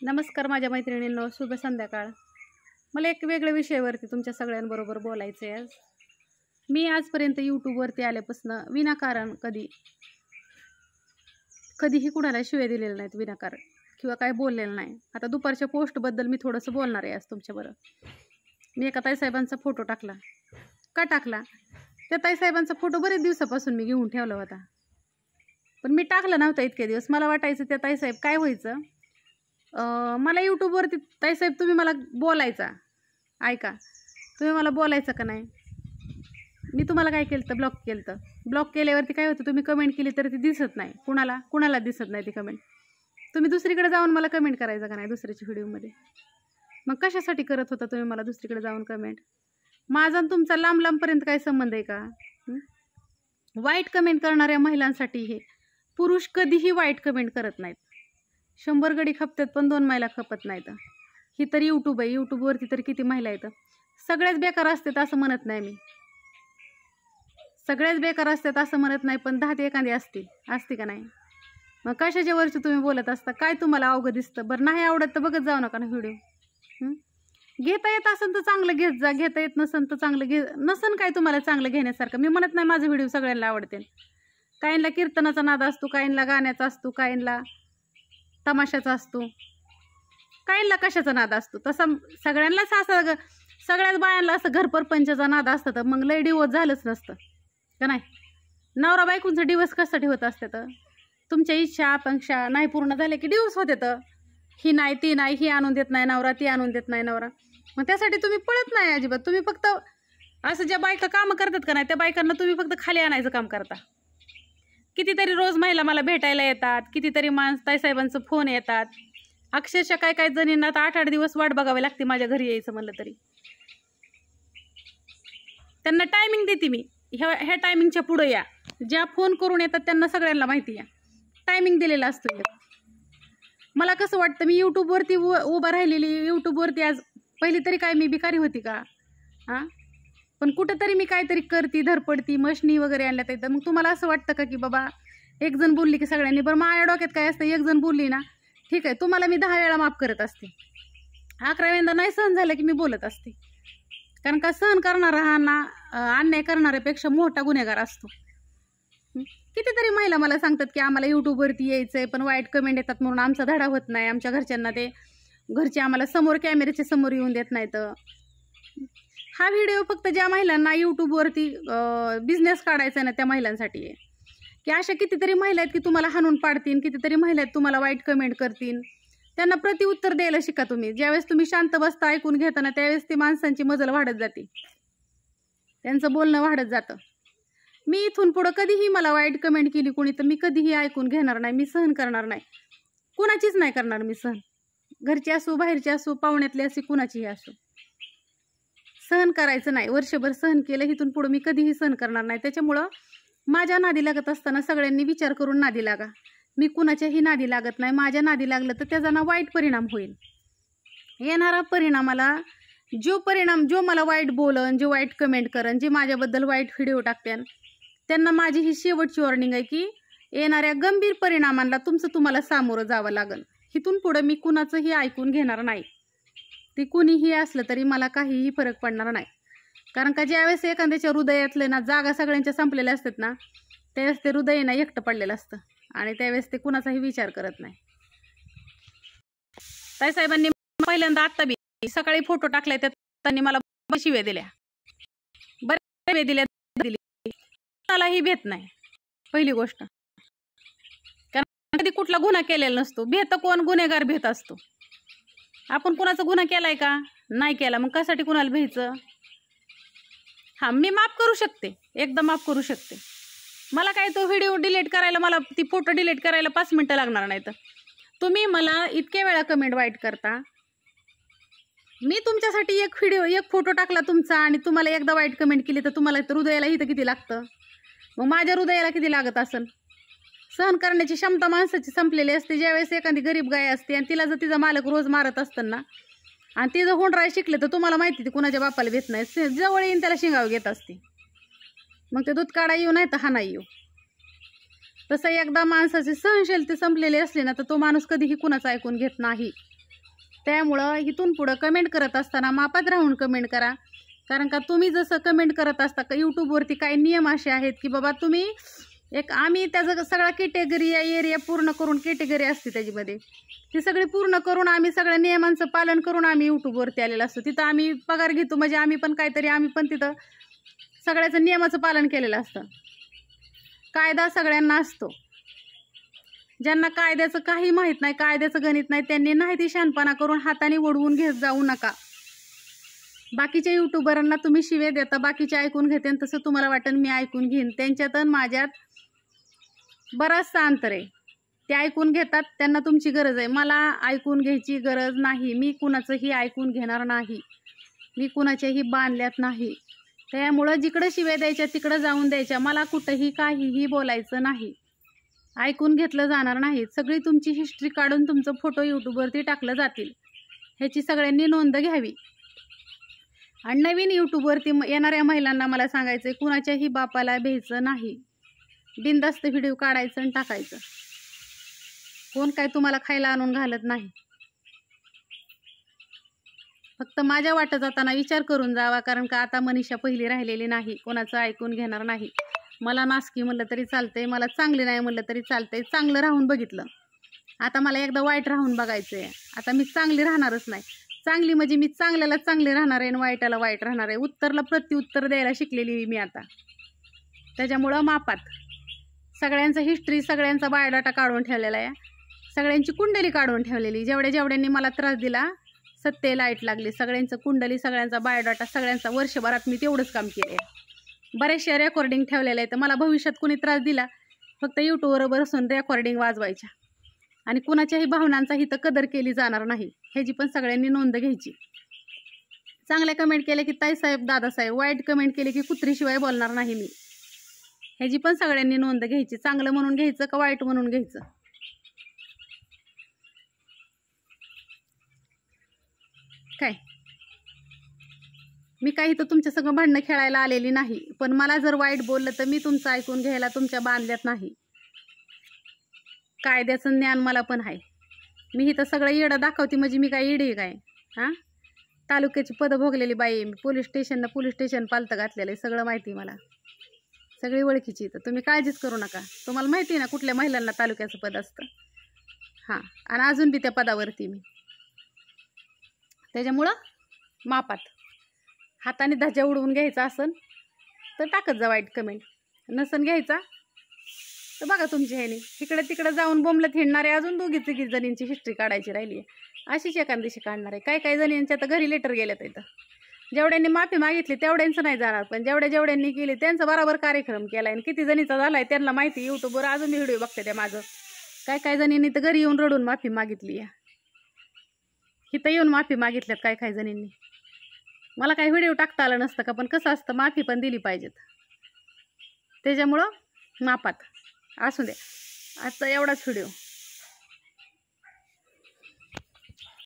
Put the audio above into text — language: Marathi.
नमस्कार माझ्या मैत्रिणींनो, शुभ संध्याकाळ. मला एक वेगळ्या विषयावरती तुमच्या सगळ्यांबरोबर बोलायचं आहे आज. मी आजपर्यंत यूट्यूबवरती आल्यापासून विनाकारण कधीही कुणाला शिव्या दिलेल्या नाहीत, विनाकारण किंवा काय बोललेलं नाही. आता दुपारच्या पोस्टबद्दल मी थोडंसं बोलणार आहे आज तुमच्याबरोबर. मी एका ताईसाहेबांचा फोटो टाकला. का टाकला? त्या ताईसाहेबांचा फोटो बरेच दिवसापासून मी घेऊन ठेवला होता, पण मी टाकला नव्हता इतके दिवस. मला वाटायचं त्या ताईसाहेब काय व्हायचं, मला यूट्यूबवरती ताईसाहेब तुम्ही मला बोलायचा, ऐका तुम्ही मला बोलायचं का नाही. मी तुम्हाला काय केलं तर ब्लॉक केल्यावरती काय होतं, तुम्ही कमेंट केली तर ती दिसत नाही. कुणाला दिसत नाही ती कमेंट. तुम्ही दुसरीकडे जाऊन मला कमेंट करायचं का नाही दुसऱ्याच्या व्हिडिओमध्ये. मग कशासाठी करत होता तुम्ही मला दुसरीकडे जाऊन कमेंट? माझा आणि तुमचा लांबपर्यंत काय संबंध आहे का? वाईट कमेंट करणाऱ्या महिलांसाठी हे पुरुष कधीही वाईट कमेंट करत नाहीत. 100 गडी खपतात पण 2 महिला खपत नाहीत. ही तर यूट्यूब आहे, यूट्यूबवरती तर किती महिला आहेत. सगळ्याच बेकार असतात असं म्हणत नाही मी, सगळ्याच बेकार असतात असं म्हणत नाही, पण 10 ते एखादी असते का नाही. मग कशाच्या वरची तुम्ही बोलत असता? काय तुम्हाला अवघड दिसतं? बरं नाही आवडत तर बघत जाऊ नका ना व्हिडिओ. घेता येत असेल तर चांगलं घेत जा, घेता येत नसेल तर चांगलं नसन काय तुम्हाला चांगलं घेण्यासारखं. मी म्हणत नाही माझे व्हिडिओ सगळ्यांना आवडते. काहींना कीर्तनाचा नाद असतो, काहींना गाण्याचा असतो, काहींना तमाशाचा असतो, काहींना कशाचा नाद असतो. तसा सगळ्यांनाच असं, सगळ्याच बायांना असं घरपरपंचाचा नाद असतं तर मग लय डिवोर्स झालंच नसतं का नाही. नवरा बायकोंचा डिवोर्स कशासाठी होत असते तर तुमच्या इच्छा आकांक्षा नाही पूर्ण झाल्या की डिवोर्स होते. तर ही नाही ती नाही, ही आणून देत नाही नवरा, ती आणून देत नाही नवरा. मग त्यासाठी तुम्ही पळत नाही अजिबात. तुम्ही फक्त असं ज्या बायका कामं करतात का नाही त्या बायकांना तुम्ही फक्त खाली आणायचं काम करता. कितीतरी रोज महिला मला भेटायला येतात, कितीतरी ताईसाहेबांचं फोन येतात. अक्षरशः काय जणींना तर 8-8 दिवस वाट बघावी लागते माझ्या घरी यायचं म्हणलं तरी. त्यांना टायमिंग देते मी, ह्या टायमिंगच्या पुढे या. ज्या फोन करून येतात त्यांना सगळ्यांना माहिती आहे, टायमिंग दिलेला असतो. मला कसं वाटतं, मी यूट्यूबवरती उभा राहिलेली, यूट्यूबवरती आज पहिली तरी काय मी भिकारी होती का? पण कुठंतरी मी काहीतरी करती, धडपडती, मशनी वगैरे आणल्यात येतं. मग तुम्हाला असं वाटतं का की बाबा एक जण बोलली की सगळ्यांनी, बरं माझ्या डोक्यात काय असतं, एक जण बोलली ना ठीक आहे, तुम्हाला मी 10 वेळा माफ करत असते, 11व्यांदा नाही सहन झालं की मी बोलत असते. कारण का सहन करणारा हा ना अन्याय करणाऱ्यापेक्षा मोठा गुन्हेगार असतो. कितीतरी महिला मला सांगतात की आम्हाला यूट्यूबवरती यायचं आहे पण वाईट कमेंट येतात म्हणून आमचा धडा होत नाही, आमच्या घरच्यांना ते घरचे आम्हाला समोर कॅमेऱ्याच्या समोर येऊन देत नाहीत. हा व्हिडिओ फक्त ज्या महिलांना यूट्यूबवरती बिझनेस काढायचा आहे ना त्या महिलांसाठी आहे. की अशा कितीतरी महिला आहेत की तुम्हाला हाणून पाडतील, कितीतरी महिला आहेत तुम्हाला वाईट कमेंट करतील. त्यांना प्रतिउत्तर द्यायला शिका तुम्ही. ज्यावेळेस तुम्ही शांत बसता ऐकून घेताना त्यावेळेस ती माणसांची मजल वाढत जाते, त्यांचं बोलणं वाढत जातं. मी इथून पुढं कधीही मला वाईट कमेंट केली कोणी तर मी कधीही ऐकून घेणार नाही, मी सहन करणार नाही, कुणाचीच नाही करणार मी सहन. घरची असो, बाहेरची असो, पाहुण्यातली अशी कुणाचीही असो, सहन करायचं नाही. वर्षभर सहन केलं, इथून पुढं मी कधीही सहन करणार नाही. त्याच्यामुळं माझ्या नादी लागत असताना सगळ्यांनी विचार करून नादी लागा. मी कुणाच्याही नादी लागत नाही. माझ्या नादी लागलं तर त्याचा ना वाईट परिणाम होईल. येणारा परिणामाला जो मला वाईट बोलन, जे वाईट कमेंट करन, जे माझ्याबद्दल वाईट व्हिडिओ टाकते, त्यांना माझी ही शेवटची वॉर्निंग आहे की येणाऱ्या गंभीर परिणामांना तुम्हाला सामोरं जावं लागेल. इथून पुढं मी कुणाचंही ऐकून घेणार नाही. ते कुणीही असलं तरी मला काहीही फरक पडणार नाही. कारण का ज्यावेळेस एखाद्याच्या हृदयातले ना जागा सगळ्यांच्या संपलेल्या असतात ना त्यावेळेस ते हृदय ना एकटं पडलेलं असतं आणि त्यावेळेस ते कुणाचाही विचार करत नाही. ताईसाहेबांनी पहिल्यांदा आत्ता बी सकाळी फोटो टाकले त्यात त्यांनी मला शिव्या दिल्या, बऱ्याच शिव्या दिल्या. कुणालाही भेट नाही पहिली गोष्ट, कारण कधी कुठला गुन्हा केलेला नसतो. भेट कोण? गुन्हेगार भेट असतो. आपण कुणाचा गुन्हा केलाय का? नाही केला, मग कशासाठी कुणाला भ्यायचं? हां, मी माफ करू शकते, एकदा माफ करू शकते. मला काय तो व्हिडिओ डिलीट करायला, मला ती फोटो डिलीट करायला 5 मिनटं लागणार नाही. तर तुम्ही मला इतक्या वेळा कमेंट वाईट करता. मी तुमच्यासाठी एक फोटो टाकला तुमचा आणि तुम्हाला एकदा वाईट कमेंट केली तर तुम्हाला हृदयाला इथं किती लागतं? मग माझ्या हृदयाला किती लागत असेल? सहन करण्याची क्षमता माणसाची संपलेली असते. ज्यावेळेस एखादी गरीब गाय असते आणि तिला जर तिचा मालक रोज मारत असताना आणि ती जर हुंडराय शिकले तर तुम्हाला माहिती ती कुणाच्या बापाला भेट नाही, जवळ येईन त्याला शिंगाव घेत असते. मग ते दूध काढा येऊ नाही तर हा नाही येऊ. तसं एकदा माणसाची सहनशीलता संपलेली असली ना तर तो माणूस कधीही कुणाचं ऐकून घेत नाही. त्यामुळं इथून पुढं कमेंट करत असताना मापात राहून कमेंट करा. कारण का तुम्ही जसं कमेंट करत असता का यूट्यूबवरती काही नियम असे आहेत की बाबा तुम्ही आम्ही त्याचं सगळा कॅटेगरी एरिया पूर्ण करून, कॅटेगरी असते त्याच्यामध्ये ती सगळी पूर्ण करून आम्ही सगळ्या नियमांचं पालन करून आम्ही यूट्यूबवरती आलेलो असतो. तिथं आम्ही पगार घेतो म्हणजे आम्ही पण काहीतरी, आम्ही पण तिथं सगळ्याचं नियमाचं पालन केलेलं असतं. कायदा सगळ्यांना असतो. ज्यांना कायद्याचं काही माहीत नाही, कायद्याचं गणित नाही, त्यांनी नाही ती शहाणपणा करून हाताने ओढवून घेत जाऊ नका. बाकीच्या यूट्यूबरांना तुम्ही शिवे देता, बाकीचे ऐकून घेते तसं तुम्हाला वाटेल मी ऐकून घेईन. त्यांच्यात आणि माझ्यात बराचसा अंतर आहे. ते ऐकून घेतात, त्यांना तुमची गरज आहे. मला ऐकून घ्यायची गरज नाही. मी कुणाचंही ऐकून घेणार नाही. मी कुणाच्याही बांधल्यात नाही. त्यामुळं जिकडं शिव्या द्यायच्या तिकडं जाऊन द्यायच्या. मला कुठंही काहीही बोलायचं नाही. ऐकून घेतलं जाणार नाही. सगळी तुमची हिस्ट्री काढून तुमचं फोटो यूट्यूबवरती टाकलं जातील. ह्याची सगळ्यांनी नोंद घ्यावी. आणि नवीन यूट्यूबवरती येणाऱ्या महिलांना मला सांगायचं आहे, कुणाच्याही बापाला भ्यायचं नाही. बिनधास्त व्हिडिओ काढायचं आणि टाकायचं. कोण काय तुम्हाला खायला आणून घालत नाही. फक्त माझ्या वाटत जाताना विचार करून जावा. कारण का आता मनीषा पहिली राहिलेली नाही. कोणाचं ऐकून घेणार नाही. मला नासकी म्हणलं तरी चालतंय, मला चांगली नाही म्हणलं तरी चालतंय. चांगलं राहून बघितलं, आता मला एकदा वाईट राहून बघायचं आहे. आता मी चांगली राहणारच नाही. चांगली म्हणजे मी चांगल्याला चांगली राहणार आहे आणि वाईटाला वाईट राहणार आहे. उत्तरला प्रत्युत्तर द्यायला शिकलेली मी आता. त्याच्यामुळं मापात सगळ्यांचं हिस्ट्री, सगळ्यांचा बायोडाटा काढून ठेवलेला आहे. सगळ्यांची कुंडली काढून ठेवलेली. जेवढ्यांनी मला त्रास दिला, सत्य लाईट लागली. सगळ्यांचं कुंडली, सगळ्यांचा बायोडाटा, सगळ्यांचा वर्षभरात मी तेवढंच काम केलं आहे. बरेचशा रेकॉर्डिंग ठेवलेलं आहे. तर मला भविष्यात कुणी त्रास दिला, फक्त यूट्यूबवर बसून रेकॉर्डिंग वाजवायच्या. आणि कुणाच्याही भावनांचा हिथं कदर केली जाणार नाही. ह्याची पण सगळ्यांनी नोंद घ्यायची. चांगल्या कमेंट केले की ताईसाहेब, दादासाहेब, वाईट कमेंट केले की कुत्रीशिवाय बोलणार नाही मी. ह्याची पण सगळ्यांनी नोंद घ्यायची. चांगलं म्हणून घ्यायचं का वाईट म्हणून घ्यायचं. काय मी काही तर तुमच्या सगळं भांडणं खेळायला आलेली नाही. पण मला जर वाईट बोललं तर मी तुमचं ऐकून घ्यायला तुमच्या बांधल्यात नाही. कायद्याचं ज्ञान मला पण आहे. मी इथं सगळं येडं दाखवते म्हणजे मी काय येडी काय? हां, तालुक्याची पदं भोगलेली बाई आहे मी. पोलीस स्टेशन पालतं घातलेलं आहे. सगळं माहिती मला, सगळी ओळखीची. तर तुम्ही काळजीच करू नका. तुम्हाला माहिती आहे ना कुठल्या महिलांना तालुक्याचं पद असतं. हां, आणि अजून बी त्या पदावरती मी. त्याच्यामुळं मापात हाताने धज्या उडवून घ्यायचा असन तर टाकत जा वाईट कमेंट. नसन घ्यायचा तर बघा तुमची ह्याने तिकडे तिकडे जाऊन बोंबलत हिंडणारे अजून 2-3 जणींची हिस्ट्री काढायची राहिली आहे. अशीच एखाद्याशी काढणार आहे. काही जणींच्या तर घरी लेटर गेल्यात इथं. जेवढ्यांनी माफी मागितली तेवढ्यांचं नाही जाणार, पण जेवढ्यांनी केली त्यांचा बरोबर कार्यक्रम केला आहे. किती जणीचा झाला आहे त्यांना माहिती. यूट्यूबवर अजून व्हिडिओ बघते त्या माझं. काही जणींनी तर घरी येऊन रडून माफी मागितली आहे. इथं येऊन माफी मागितल्यात काही जणींनी. मला काही व्हिडिओ टाकता आलं नसतं का, पण कसं असतं माफी पण दिली पाहिजेत. त्याच्यामुळं मापात असू द्या. आजचा एवढाच व्हिडिओ.